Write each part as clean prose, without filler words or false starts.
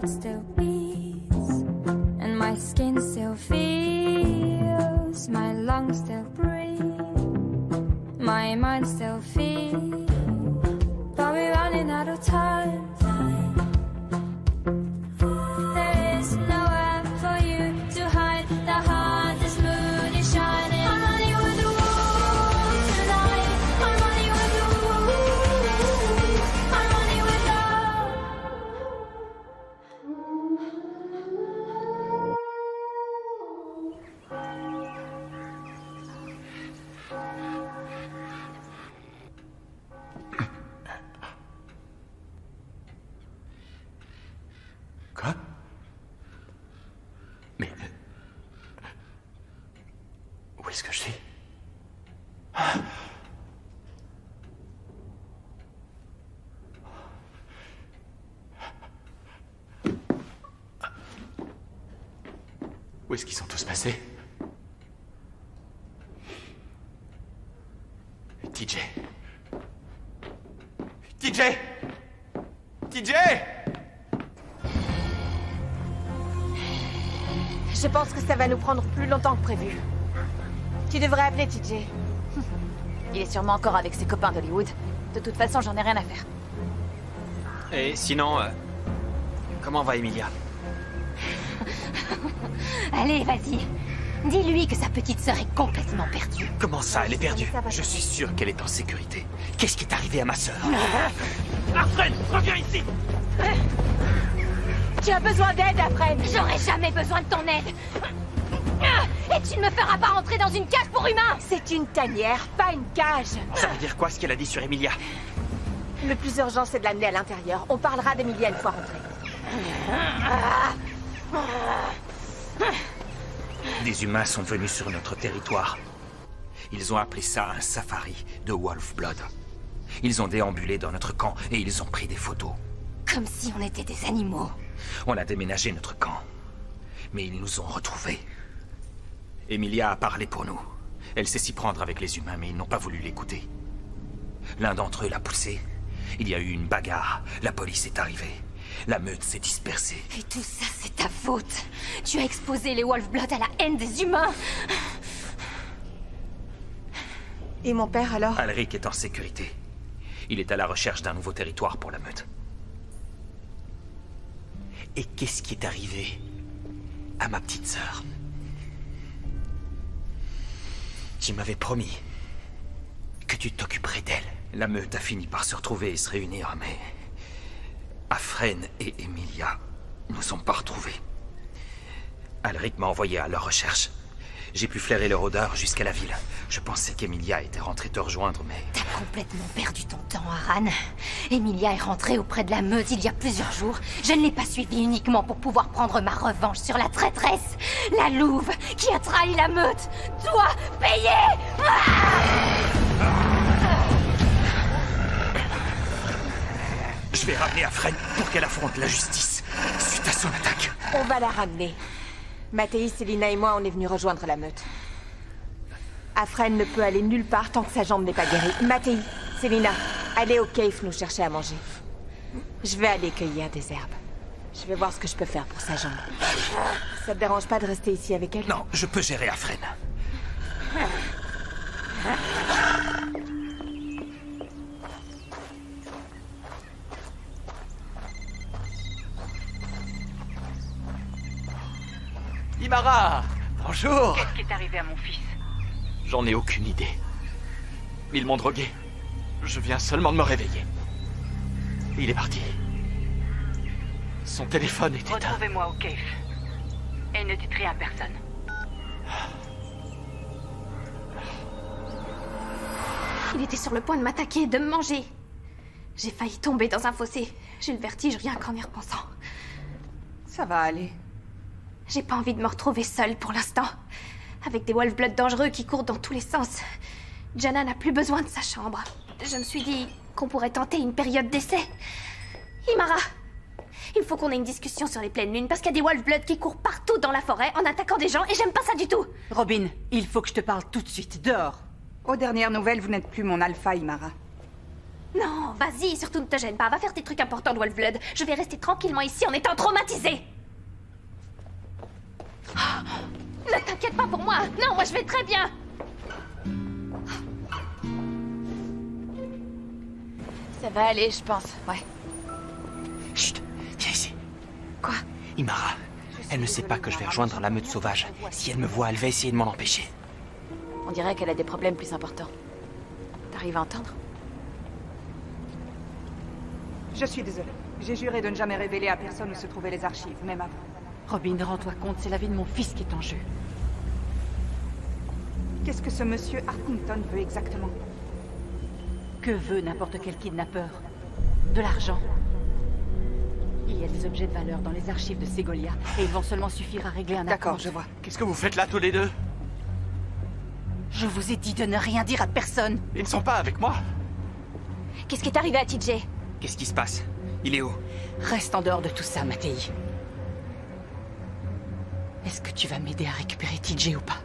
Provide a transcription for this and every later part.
heart still beats, and my skin still feels, my lungs still breathe, my mind still feels, but we're running out of time. There is nowhere for you to hide, the hardest moon is shining. I'm running with the wolves tonight, I'm running with the wolves, I'm running with Quoi? Mais... où est-ce que je suis? Où est-ce qu'ils sont tous passés? TJ. TJ! TJ! Je pense que ça va nous prendre plus longtemps que prévu. Tu devrais appeler TJ. Il est sûrement encore avec ses copains d'Hollywood. De toute façon, j'en ai rien à faire. Et sinon, comment va Emilia? Allez, vas-y. Dis-lui que sa petite sœur est complètement perdue. Comment ça, elle est perdue? Ça va Je suis passer. sûr qu'elle est en sécurité. Qu'est-ce qui est arrivé à ma sœur? Afren, reviens ici! Tu as besoin d'aide, Afren. J'aurai jamais besoin de ton aide. Et tu ne me feras pas rentrer dans une cage pour humains. C'est une tanière, pas une cage. Ça veut dire quoi ce qu'elle a dit sur Emilia? Le plus urgent, c'est de l'amener à l'intérieur. On parlera d'Emilia une fois rentrée. Des humains sont venus sur notre territoire. Ils ont appelé ça un safari de Wolf-Blood. Ils ont déambulé dans notre camp et ils ont pris des photos. Comme si on était des animaux. On a déménagé notre camp. Mais ils nous ont retrouvés. Emilia a parlé pour nous. Elle sait s'y prendre avec les humains, mais ils n'ont pas voulu l'écouter. L'un d'entre eux l'a poussée. Il y a eu une bagarre. La police est arrivée. La meute s'est dispersée. Et tout ça, c'est ta faute. Tu as exposé les Wolf-Blood à la haine des humains. Et mon père, alors? Alric est en sécurité. Il est à la recherche d'un nouveau territoire pour la meute. Et qu'est-ce qui est arrivé à ma petite sœur? Tu m'avais promis que tu t'occuperais d'elle. La meute a fini par se retrouver et se réunir, mais... Afren et Emilia ne sont pas retrouvés. Alric m'a envoyé à leur recherche. J'ai pu flairer leur odeur jusqu'à la ville. Je pensais qu'Emilia était rentrée te rejoindre, mais... T'as complètement perdu ton temps, Aran. Emilia est rentrée auprès de la meute il y a plusieurs jours. Je ne l'ai pas suivie uniquement pour pouvoir prendre ma revanche sur la traîtresse. La louve qui a trahi la meute doit payer. Je vais ramener Afren pour qu'elle affronte la justice suite à son attaque. On va la ramener. Mathéis, Célina et moi, on est venus rejoindre la meute. Afren ne peut aller nulle part tant que sa jambe n'est pas guérie. Mathéis, Célina, allez au cave nous chercher à manger. Je vais aller cueillir des herbes. Je vais voir ce que je peux faire pour sa jambe. Ça te dérange pas de rester ici avec elle? Non, je peux gérer Afren. Imara! Bonjour! Qu'est-ce qui est arrivé à mon fils? J'en ai aucune idée. Ils m'ont drogué. Je viens seulement de me réveiller. Il est parti. Son téléphone est éteint. Retrouvez-moi au cave. Et ne dites rien à personne. Il était sur le point de m'attaquer et de me manger. J'ai failli tomber dans un fossé. J'ai le vertige rien qu'en y repensant. Ça va aller. J'ai pas envie de me retrouver seule pour l'instant. Avec des Wolf-Blood dangereux qui courent dans tous les sens. Jana n'a plus besoin de sa chambre. Je me suis dit qu'on pourrait tenter une période d'essai. Imara, il faut qu'on ait une discussion sur les pleines lunes parce qu'il y a des Wolf-Blood qui courent partout dans la forêt en attaquant des gens et j'aime pas ça du tout. Robin, il faut que je te parle tout de suite. Dehors. Aux dernières nouvelles, vous n'êtes plus mon alpha, Imara. Non, vas-y, surtout ne te gêne pas. Va faire tes trucs importants de Wolf-Blood. Je vais rester tranquillement ici en étant traumatisée. Oh, ne t'inquiète pas pour moi. Non, moi je vais très bien. Ça va aller, je pense, ouais. Chut, viens ici. Quoi? Imara, elle ne sait pas que je vais rejoindre la meute sauvage. Si elle me voit, elle va essayer de m'en empêcher. On dirait qu'elle a des problèmes plus importants. T'arrives à entendre? Je suis désolée. J'ai juré de ne jamais révéler à personne où se trouvaient les archives, même à vous. Robin, rends-toi compte, c'est la vie de mon fils qui est en jeu. Qu'est-ce que ce monsieur Artington veut exactement? Que veut n'importe quel kidnappeur? De l'argent. Il y a des objets de valeur dans les archives de Segolia, et ils vont seulement suffire à régler un D'accord, acompte. je vois. Qu'est-ce que vous faites là tous les deux? Je vous ai dit de ne rien dire à personne. Ils ne sont pas avec moi. Qu'est-ce qui est arrivé à TJ? Qu'est-ce qui se passe? Il est où? Reste en dehors de tout ça, Mattei. Est-ce que tu vas m'aider à récupérer TJ ou pas?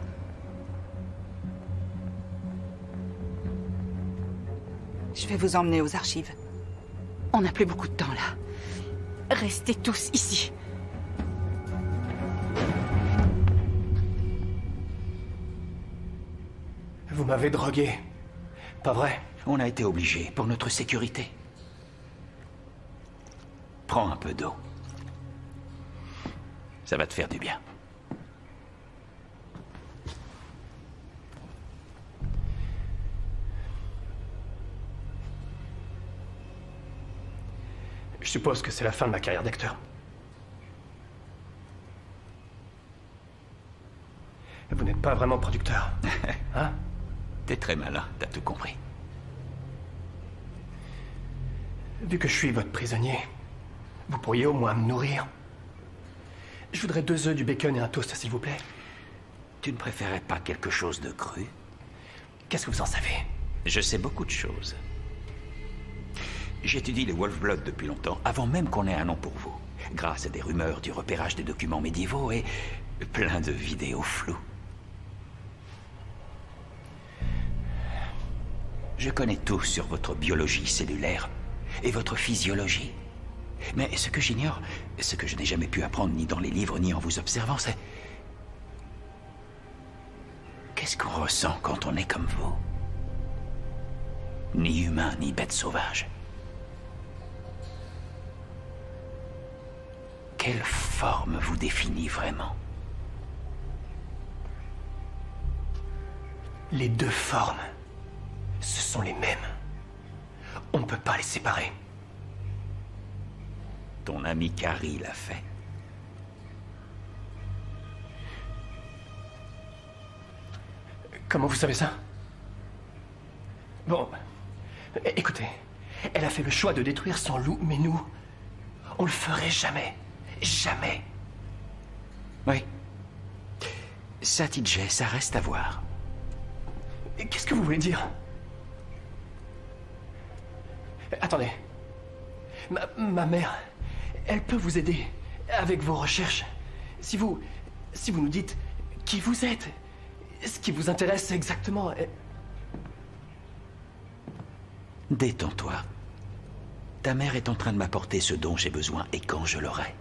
Je vais vous emmener aux archives. On n'a plus beaucoup de temps, là. Restez tous ici. Vous m'avez drogué. Pas vrai? On a été obligés pour notre sécurité. Prends un peu d'eau. Ça va te faire du bien. Je suppose que c'est la fin de ma carrière d'acteur. Vous n'êtes pas vraiment producteur. Hein? T'es très malin, t'as tout compris. Vu que je suis votre prisonnier, vous pourriez au moins me nourrir. Je voudrais 2 œufs, du bacon et un toast, s'il vous plaît. Tu ne préférais pas quelque chose de cru? Qu'est-ce que vous en savez? Je sais beaucoup de choses. J'étudie les Wolf-Blood depuis longtemps, avant même qu'on ait un nom pour vous. Grâce à des rumeurs, du repérage des documents médiévaux et plein de vidéos floues. Je connais tout sur votre biologie cellulaire et votre physiologie. Mais ce que j'ignore, ce que je n'ai jamais pu apprendre ni dans les livres ni en vous observant, c'est... Qu'est-ce qu'on ressent quand on est comme vous? Ni humain, ni bête sauvage. Quelle forme vous définit vraiment? Les 2 formes, ce sont les mêmes. On ne peut pas les séparer. Ton ami Carrie l'a fait. Comment vous savez ça? Bon, écoutez, elle a fait le choix de détruire son loup, mais nous, on le ferait jamais. Jamais. Oui. Ça, TJ, ça reste à voir. Qu'est-ce que vous voulez dire? Attendez. Ma mère, elle peut vous aider avec vos recherches. Si vous nous dites qui vous êtes, ce qui vous intéresse exactement... Détends-toi. Ta mère est en train de m'apporter ce dont j'ai besoin et quand je l'aurai.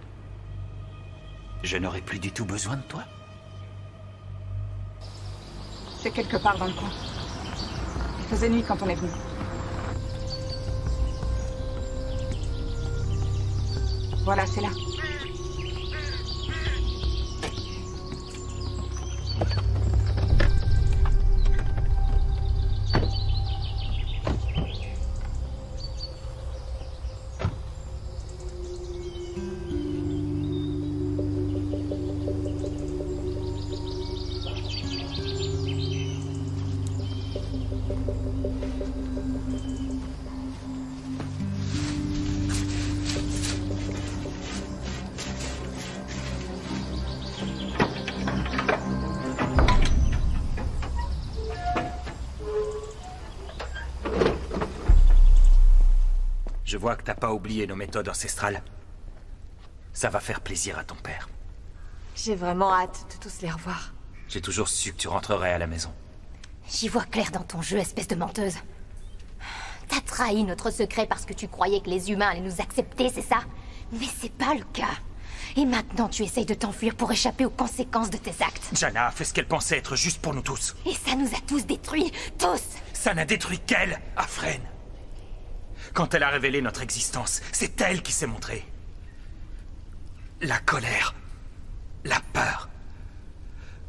Je n'aurai plus du tout besoin de toi. C'est quelque part dans le coin. Il faisait nuit quand on est venu. Voilà, c'est là. Je vois que t'as pas oublié nos méthodes ancestrales. Ça va faire plaisir à ton père. J'ai vraiment hâte de tous les revoir. J'ai toujours su que tu rentrerais à la maison. J'y vois clair dans ton jeu, espèce de menteuse. T'as trahi notre secret parce que tu croyais que les humains allaient nous accepter, c'est ça? Mais c'est pas le cas. Et maintenant, tu essayes de t'enfuir pour échapper aux conséquences de tes actes. Jana a fait ce qu'elle pensait être juste pour nous tous. Et ça nous a tous détruits, tous! Ça n'a détruit qu'elle, Afren. Quand elle a révélé notre existence, c'est elle qui s'est montrée. La colère, la peur,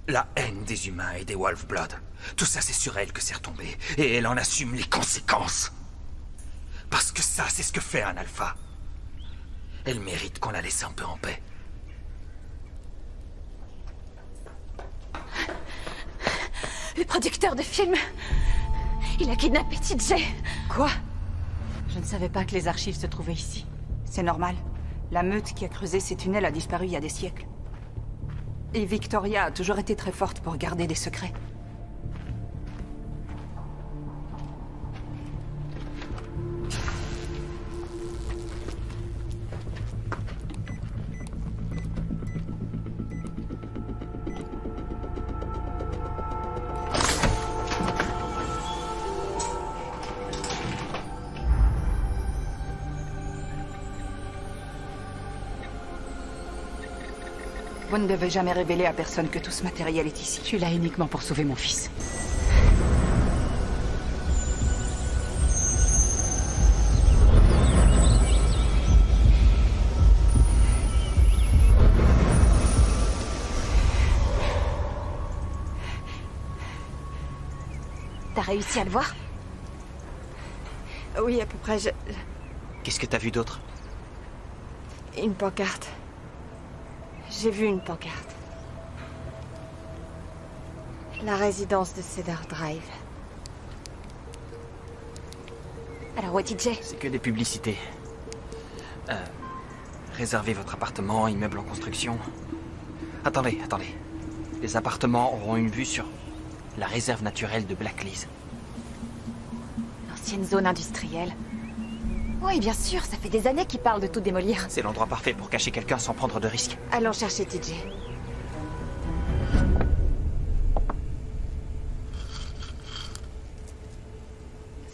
la haine des humains et des Wolf-Blood. Tout ça, c'est sur elle que c'est retombé. Et elle en assume les conséquences. Parce que ça, c'est ce que fait un alpha. Elle mérite qu'on la laisse un peu en paix. Le producteur de film... Il a kidnappé TJ. Quoi? Je ne savais pas que les archives se trouvaient ici. C'est normal. La meute qui a creusé ces tunnels a disparu il y a des siècles. Et Victoria a toujours été très forte pour garder des secrets. Vous ne devez jamais révéler à personne que tout ce matériel est ici. Je suis là uniquement pour sauver mon fils. T'as réussi à le voir? Oui, à peu près. Qu'est-ce que t'as vu d'autre? Une pancarte. J'ai vu une pancarte. La résidence de Cedar Drive. Alors, où est TJ? C'est que des publicités. Réservez votre appartement, immeuble en construction. Attendez. Les appartements auront une vue sur la réserve naturelle de Blackleys. Ancienne zone industrielle. Oui, bien sûr, ça fait des années qu'ils parlent de tout démolir. C'est l'endroit parfait pour cacher quelqu'un sans prendre de risques. Allons chercher TJ.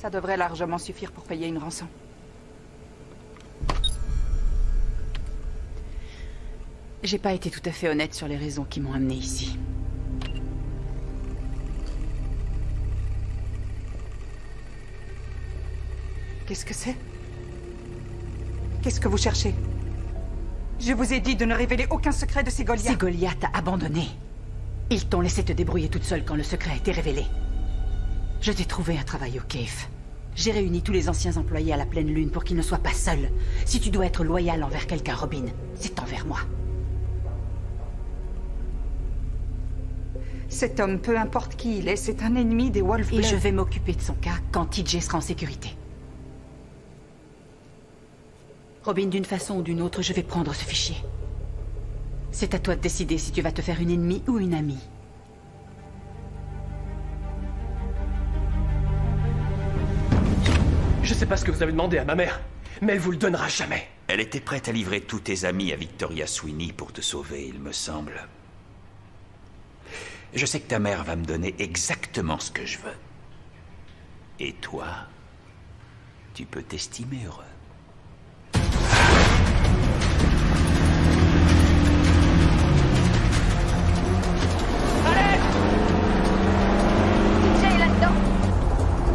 Ça devrait largement suffire pour payer une rançon. J'ai pas été tout à fait honnête sur les raisons qui m'ont amené ici. Qu'est-ce que c'est? Qu'est-ce que vous cherchez? Je vous ai dit de ne révéler aucun secret de Segolia. Segolia t'a abandonné. Ils t'ont laissé te débrouiller toute seule quand le secret a été révélé. Je t'ai trouvé un travail au Cave. J'ai réuni tous les anciens employés à la pleine lune pour qu'ils ne soient pas seuls. Si tu dois être loyal envers quelqu'un, Robin, c'est envers moi. Cet homme, peu importe qui il est, c'est un ennemi des Wolf-Blood. Et je vais m'occuper de son cas quand TJ sera en sécurité. Robin, d'une façon ou d'une autre, je vais prendre ce fichier. C'est à toi de décider si tu vas te faire une ennemie ou une amie. Je sais pas ce que vous avez demandé à ma mère, mais elle vous le donnera jamais. Elle était prête à livrer tous tes amis à Victoria Sweeney pour te sauver, il me semble. Je sais que ta mère va me donner exactement ce que je veux. Et toi, tu peux t'estimer heureux.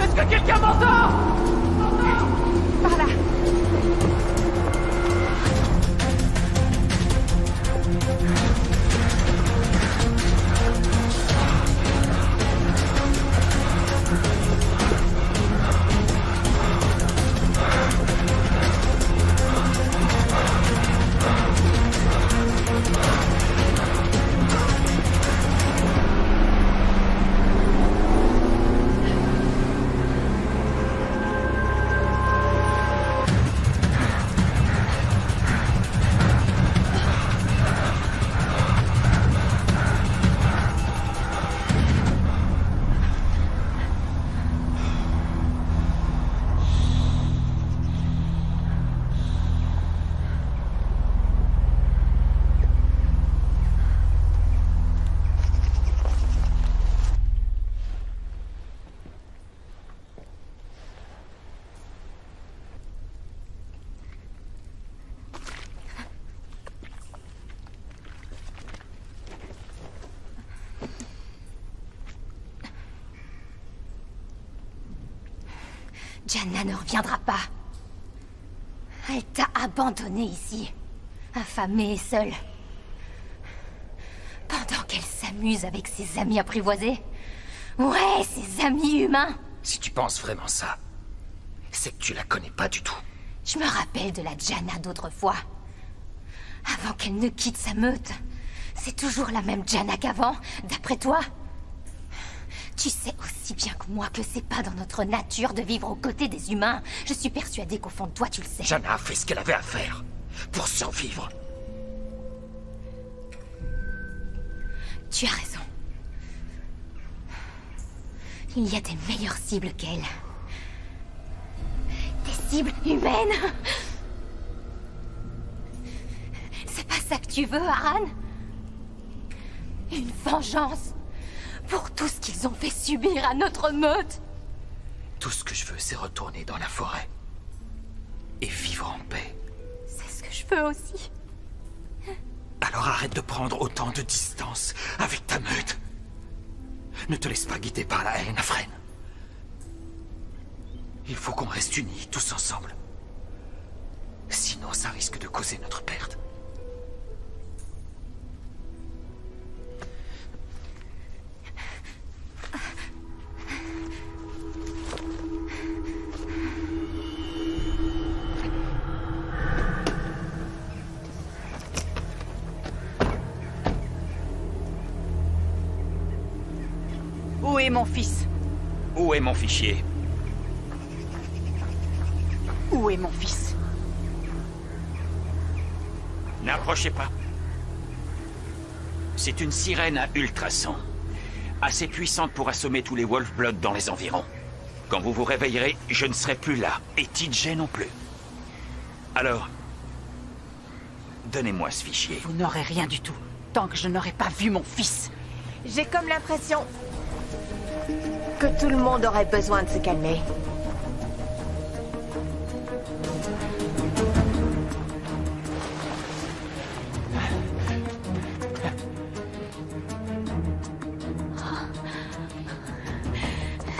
Est-ce que quelqu'un m'entend? Par là. Jana ne reviendra pas. Elle t'a abandonné ici, affamée et seule. Pendant qu'elle s'amuse avec ses amis apprivoisés. Ouais, ses amis humains. Si tu penses vraiment ça, c'est que tu la connais pas du tout. Je me rappelle de la Jana d'autrefois. Avant qu'elle ne quitte sa meute. C'est toujours la même Jana qu'avant, d'après toi? Tu sais aussi bien que moi que c'est pas dans notre nature de vivre aux côtés des humains. Je suis persuadée qu'au fond de toi, tu le sais. Jana a fait ce qu'elle avait à faire pour survivre. Tu as raison. Il y a des meilleures cibles qu'elle. Des cibles humaines. C'est pas ça que tu veux, Aran? Une vengeance pour tout ce qu'ils ont fait subir à notre meute. Tout ce que je veux, c'est retourner dans la forêt et vivre en paix. C'est ce que je veux aussi. Alors arrête de prendre autant de distance avec ta meute. Ne te laisse pas guider par la haine, Afren. Il faut qu'on reste unis, tous ensemble. Sinon, ça risque de causer notre perte. Où est mon fils? Où est mon fichier? Où est mon fils? N'approchez pas. C'est une sirène à ultrasons. Assez puissante pour assommer tous les Wolf-Blood dans les environs. Quand vous vous réveillerez, je ne serai plus là. Et TJ non plus. Alors... donnez-moi ce fichier. Vous n'aurez rien du tout, tant que je n'aurai pas vu mon fils. J'ai comme l'impression que tout le monde aurait besoin de se calmer.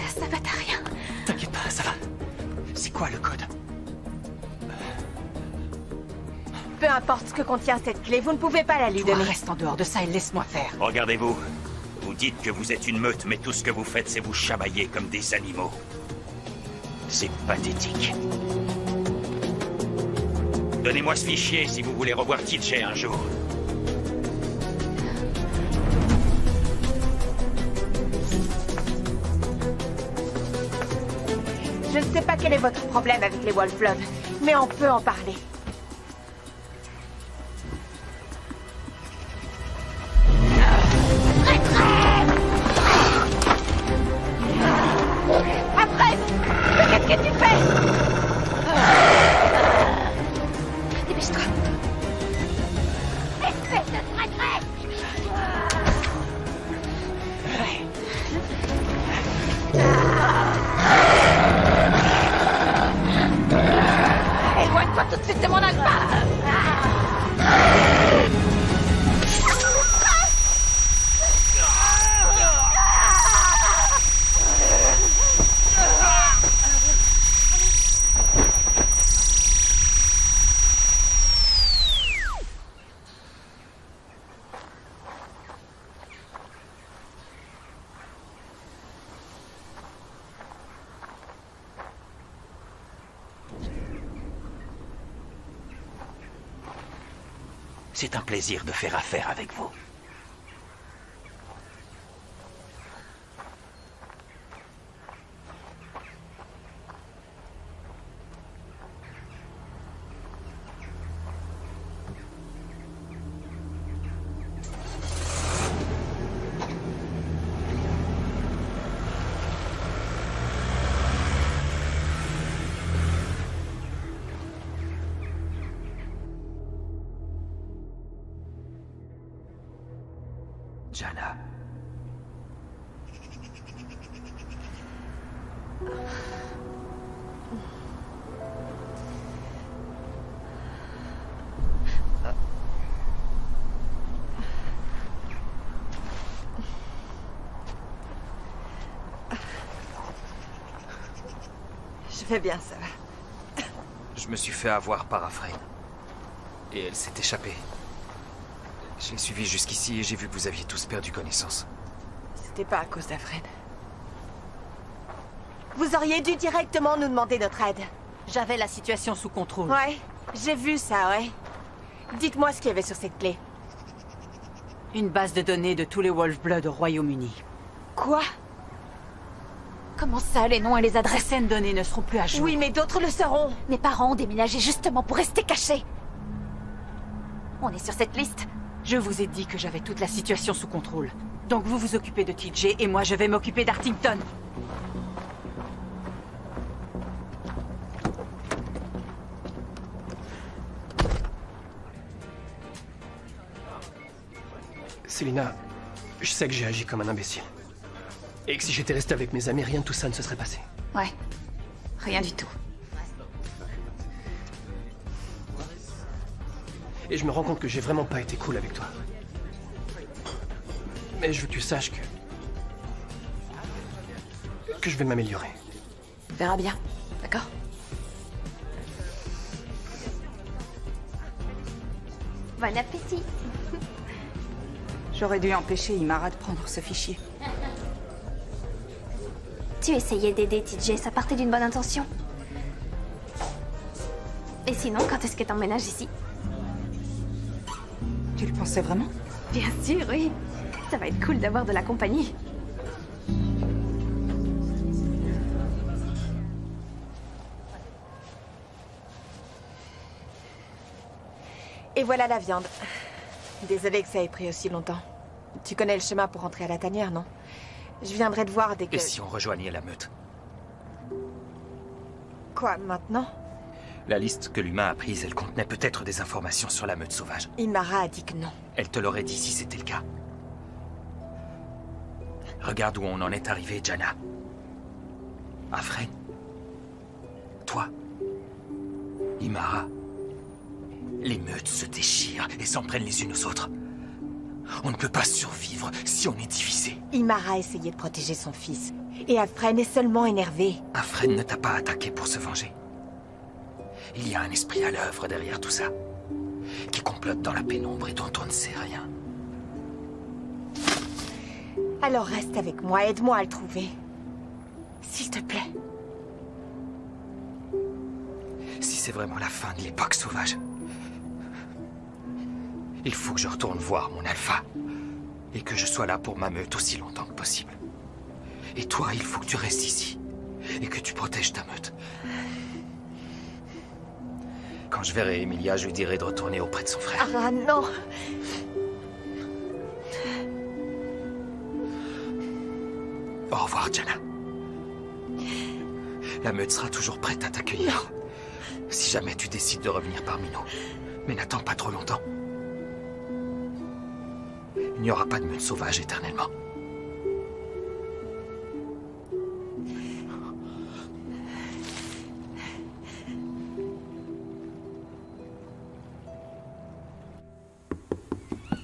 Ça va, t'as rien? T'inquiète pas, ça va. C'est quoi le code? Peu importe ce que contient cette clé, vous ne pouvez pas la lui donner. Reste en dehors de ça et laisse-moi faire. Regardez-vous. Vous dites que vous êtes une meute, mais tout ce que vous faites, c'est vous chamailler comme des animaux. C'est pathétique. Donnez-moi ce fichier si vous voulez revoir TJ un jour. Je ne sais pas quel est votre problème avec les Wolf-Blood, mais on peut en parler. Après, qu'est-ce que tu fais? Dépêche-toi. Espèce de traîtresse! Éloigne-toi tout de suite de mon alpha! C'est un plaisir de faire affaire avec vous. Jana. Je C'est bien, ça va. Je me suis fait avoir par Afrain. Et elle s'est échappée. J'ai suivi jusqu'ici et j'ai vu que vous aviez tous perdu connaissance. C'était pas à cause d'Afrain. Vous auriez dû directement nous demander notre aide. J'avais la situation sous contrôle. Ouais, j'ai vu ça, ouais. Dites-moi ce qu'il y avait sur cette clé. Une base de données de tous les Wolf-Blood au Royaume-Uni. Quoi? Comment ça, les noms et les adresses? Certaines données ne seront plus à jour. Oui, mais d'autres le seront. Mes parents ont déménagé justement pour rester cachés. On est sur cette liste? Je vous ai dit que j'avais toute la situation sous contrôle. Donc vous vous occupez de TJ et moi je vais m'occuper d'Artington. Selina, je sais que j'ai agi comme un imbécile. Et que si j'étais resté avec mes amis, rien de tout ça ne se serait passé. Ouais. Rien du tout. Et je me rends compte que j'ai vraiment pas été cool avec toi. Mais je veux que tu saches que je vais m'améliorer. On verra bien, d'accord? Bon appétit. J'aurais dû empêcher Imara de prendre ce fichier. Tu essayais d'aider TJ, ça partait d'une bonne intention. Et sinon, quand est-ce que t'emménages ici? Tu le pensais vraiment? Bien sûr, oui. Ça va être cool d'avoir de la compagnie. Et voilà la viande. Désolée que ça ait pris aussi longtemps. Tu connais le chemin pour rentrer à la tanière, non? Je viendrai te voir dès que... Et si on rejoignait la meute? Quoi, maintenant? La liste que l'humain a prise, elle contenait peut-être des informations sur la meute sauvage. Imara a dit que non. Elle te l'aurait dit si c'était le cas. Regarde où on en est arrivé, Jana. Afrain. Toi. Imara. Les meutes se déchirent et s'en prennent les unes aux autres. On ne peut pas survivre si on est divisé. Imara a essayé de protéger son fils. Et Afrain est seulement énervé. Afrain ne t'a pas attaqué pour se venger. Il y a un esprit à l'œuvre derrière tout ça. Qui complote dans la pénombre et dont on ne sait rien. Alors reste avec moi, aide-moi à le trouver. S'il te plaît. Si c'est vraiment la fin de l'époque sauvage, il faut que je retourne voir mon alpha. Et que je sois là pour ma meute aussi longtemps que possible. Et toi, il faut que tu restes ici. Et que tu protèges ta meute. Quand je verrai Emilia, je lui dirai de retourner auprès de son frère. Ah non! Au revoir, Jana. La meute sera toujours prête à t'accueillir. Si jamais tu décides de revenir parmi nous. Mais n'attends pas trop longtemps. Il n'y aura pas de meute sauvage éternellement.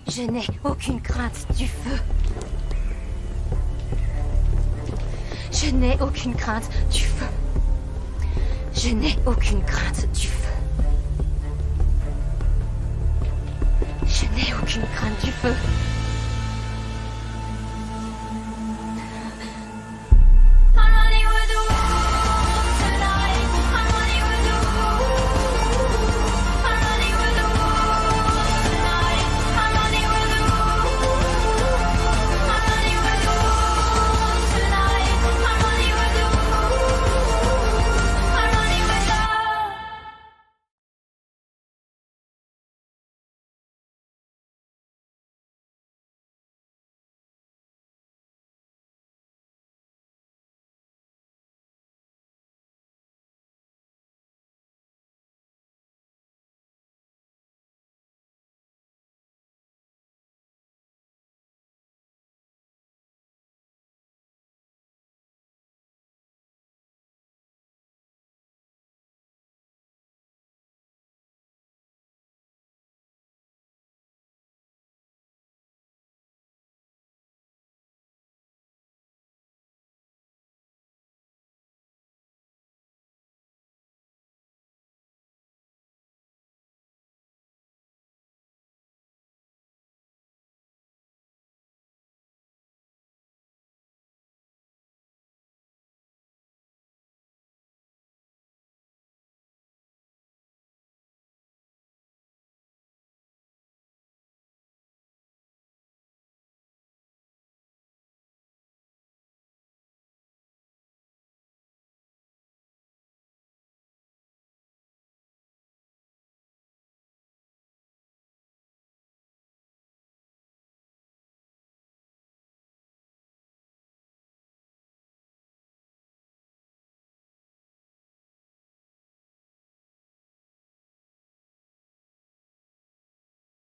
Je n'ai aucune crainte du feu. Je n'ai aucune crainte du feu. Je n'ai aucune crainte du feu. Je n'ai aucune crainte du feu.